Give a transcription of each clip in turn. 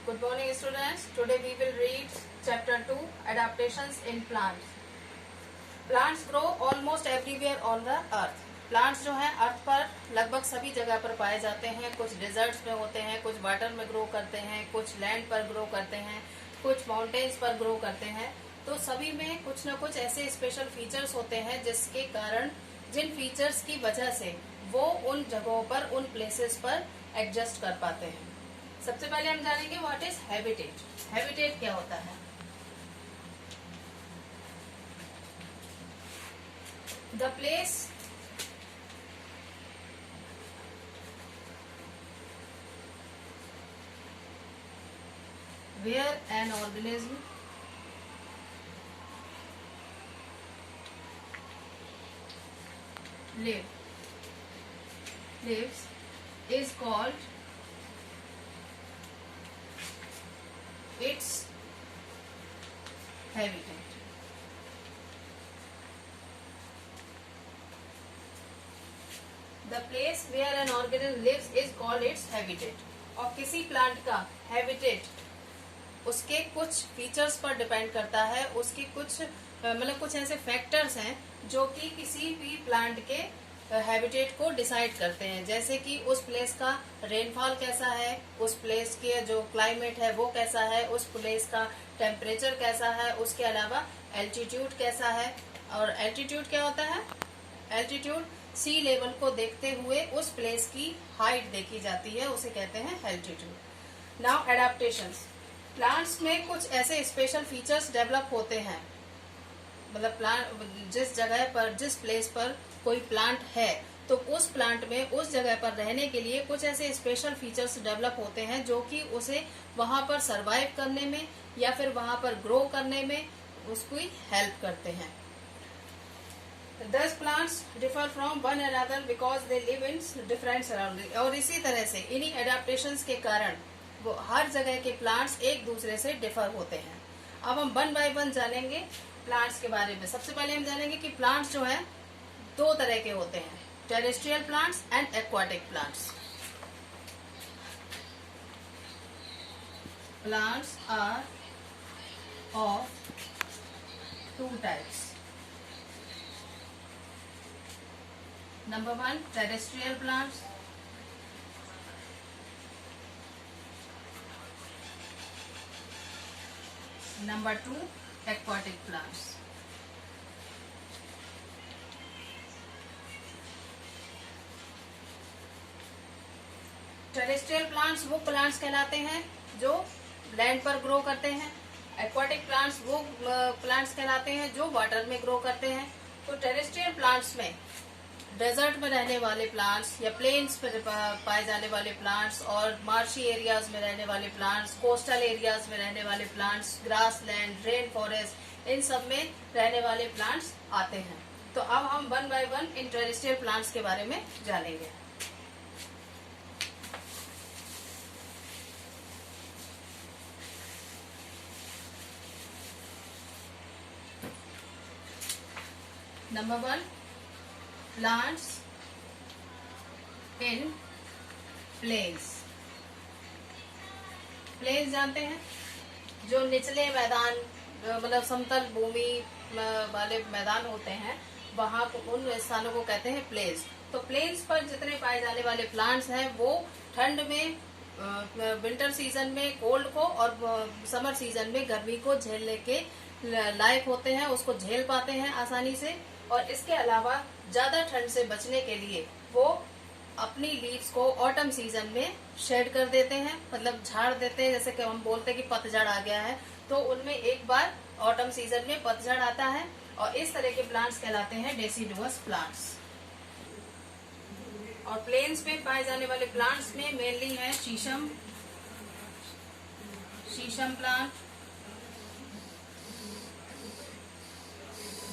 Good morning, students. Today we will read chapter 2, Adaptations in Plants. Plants grow almost everywhere on the earth. Plants जो है अर्थ पर लगभग सभी जगह पर पाए जाते हैं. कुछ डिजर्ट्स में होते हैं, कुछ वाटर में ग्रो करते हैं, कुछ लैंड पर ग्रो करते हैं, कुछ माउंटेन्स पर ग्रो करते हैं. तो सभी में कुछ न कुछ ऐसे स्पेशल फीचर्स होते हैं जिसके कारण, जिन फीचर्स की वजह से वो उन जगहों पर, उन प्लेसेस पर एडजस्ट कर पाते हैं. सबसे पहले हम जानेंगे व्हाट इज हैबिटेट. हैबिटेट क्या होता है? The place where an organism lives is called its habitat. The place where an organism lives is called its habitat. और किसी प्लांट का हैबिटेट उसके कुछ फीचर्स पर डिपेंड करता है. उसकी कुछ कुछ ऐसे फैक्टर्स हैं जो कि किसी भी प्लांट के हैबिटेट को डिसाइड करते हैं. जैसे कि उस प्लेस का रेनफॉल कैसा है, उस प्लेस के जो क्लाइमेट है वो कैसा है, उस प्लेस का टेम्परेचर कैसा है, उसके अलावा एल्टीट्यूड कैसा है. और एल्टीट्यूड क्या होता है? एल्टीट्यूड सी लेवल को देखते हुए उस प्लेस की हाइट देखी जाती है, उसे कहते हैं एल्टीट्यूड. Now adaptations. प्लांट्स में कुछ ऐसे स्पेशल फीचर्स डेवलप होते हैं. मतलब प्लांट जिस जगह पर, जिस प्लेस पर कोई प्लांट है तो उस प्लांट में उस जगह पर रहने के लिए कुछ ऐसे स्पेशल फीचर्स डेवलप होते हैं जो कि उसे वहां पर सरवाइव करने में या फिर वहां पर ग्रो करने में उसको हेल्प करते हैं. Thus plants differ from one another because they live in different surroundings. और इसी तरह से इन्हीं एडाप्टेशंस के कारण वो हर जगह के प्लांट्स एक दूसरे से डिफर होते हैं. अब हम वन बाय वन जानेंगे प्लांट्स के बारे में. सबसे पहले हम जानेंगे कि प्लांट्स जो है दो तरह के होते हैं, terrestrial plants and aquatic plants. Plants are of two types. Number 1, terrestrial plants. Number 2, aquatic plants. Terrestrial plants वो प्लांट्स कहलाते हैं जो लैंड पर ग्रो करते हैं. एक्वाटिक प्लांट्स वो प्लांट्स कहलाते हैं जो वाटर में ग्रो करते हैं. तो टेरेस्ट्रियल प्लांट्स में डेजर्ट में रहने वाले प्लांट्स या प्लेन्स पर पाए जाने वाले प्लांट्स और मार्शी एरियाज में रहने वाले प्लांट्स, कोस्टल एरियाज में रहने वाले plants, grassland, rainforest, इन सब में रहने वाले प्लांट्स आते हैं. तो अब हम one by one in terrestrial plants के बारे में जानेंगे. Number 1, plants in plains. Plains जानते हैं, जो निचले मैदान, मतलब समतल भूमि वाले मैदान होते हैं, वहां उन स्थानों को कहते हैं प्लेन्स. तो प्लेन्स पर जितने पाए जाने वाले प्लांट्स हैं वो ठंड में, विंटर सीजन में कोल्ड को और समर सीजन में गर्मी को झेलने के लायक होते हैं, उसको झेल पाते हैं आसानी से. और इसके अलावा ज्यादा ठंड से बचने के लिए वो अपनी लीव्स को ऑटम सीजन में शेड कर देते हैं, मतलब झाड़ देते हैं. जैसे कि हम बोलते हैं कि पतझड़ आ गया है, तो उनमें एक बार ऑटम सीजन में पतझड़ आता है. और इस तरह के प्लांट्स कहलाते हैं डेसिडुअस प्लांट्स. और प्लेन्स में पाए जाने वाले प्लांट्स में मेनली है शीशम प्लांट,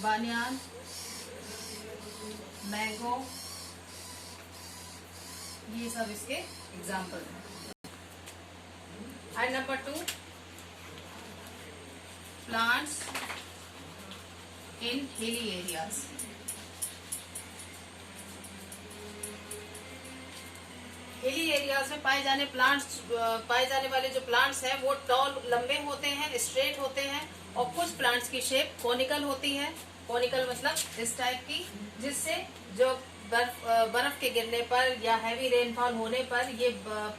बानियान, मैंगो, ये सब इसके एग्जाम्पल हैं. And number 2, plants in hilly areas. Hilly areas में पाए जाने वाले जो प्लांट्स हैं वो टॉल लंबे होते हैं, स्ट्रेट होते हैं, और कुछ प्लांट्स की शेप कॉनिकल होती है। कॉनिकल मतलब इस टाइप की, जिससे जो बर्फ के गिरने पर या हैवी रेनफॉल होने पर ये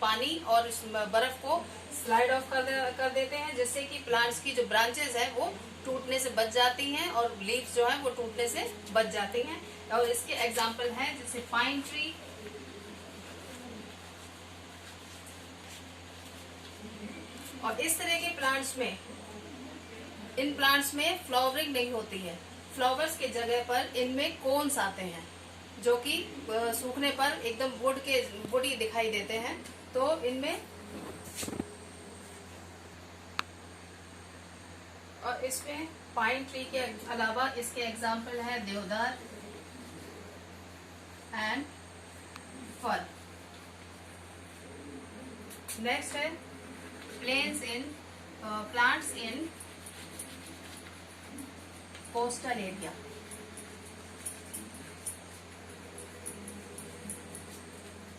पानी और इस बर्फ को स्लाइड ऑफ कर देते हैं, जिससे कि प्लांट्स की जो ब्रांचेस है वो टूटने से बच जाती हैं और लीव्स जो है वो टूटने से बच जाती हैं। और इसके एग्जाम्पल हैं जैसे पाइन ट्री, और इस तरह के प्लांट्स में, इन प्लांट्स में फ्लावरिंग नहीं होती है। फ्लावर्स के जगह पर इनमें कोन्स आते हैं, जो कि सूखने पर एकदम वुडी दिखाई देते हैं। तो इनमें, और इसमें पाइन ट्री के अलावा इसके एग्जाम्पल है देवदार एंड फर। नेक्स्ट है plants in coastal area.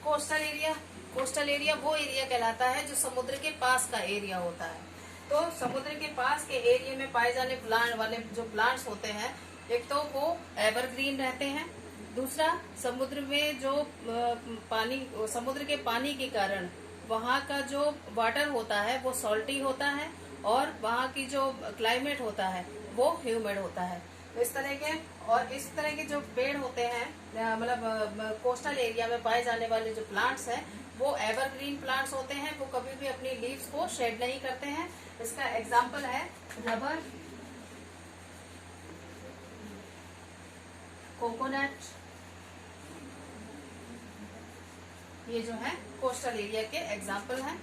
Coastal area वो एरिया कहलाता है जो समुद्र के पास का एरिया होता है। तो समुद्र के पास के एरिया में पाए जाने वाले जो प्लांट्स होते हैं, एक तो वो एवरग्रीन रहते हैं, दूसरा समुद्र में जो समुद्र के पानी के कारण वहाँ का जो वाटर होता है वो सॉल्टी होता है, और वहाँ की जो क्लाइमेट होता है वो ह्यूमिड होता है। इस तरह के जो पेड़ होते हैं, मतलब कोस्टल एरिया में पाए जाने वाले जो प्लांट्स हैं वो एवरग्रीन प्लांट्स होते हैं। वो कभी भी अपनी लीव्स को शेड नहीं करते हैं। इसका एग्जाम्पल है रबर, कोकोनट, ये जो है कोस्टल एरिया के एग्जाम्पल हैं।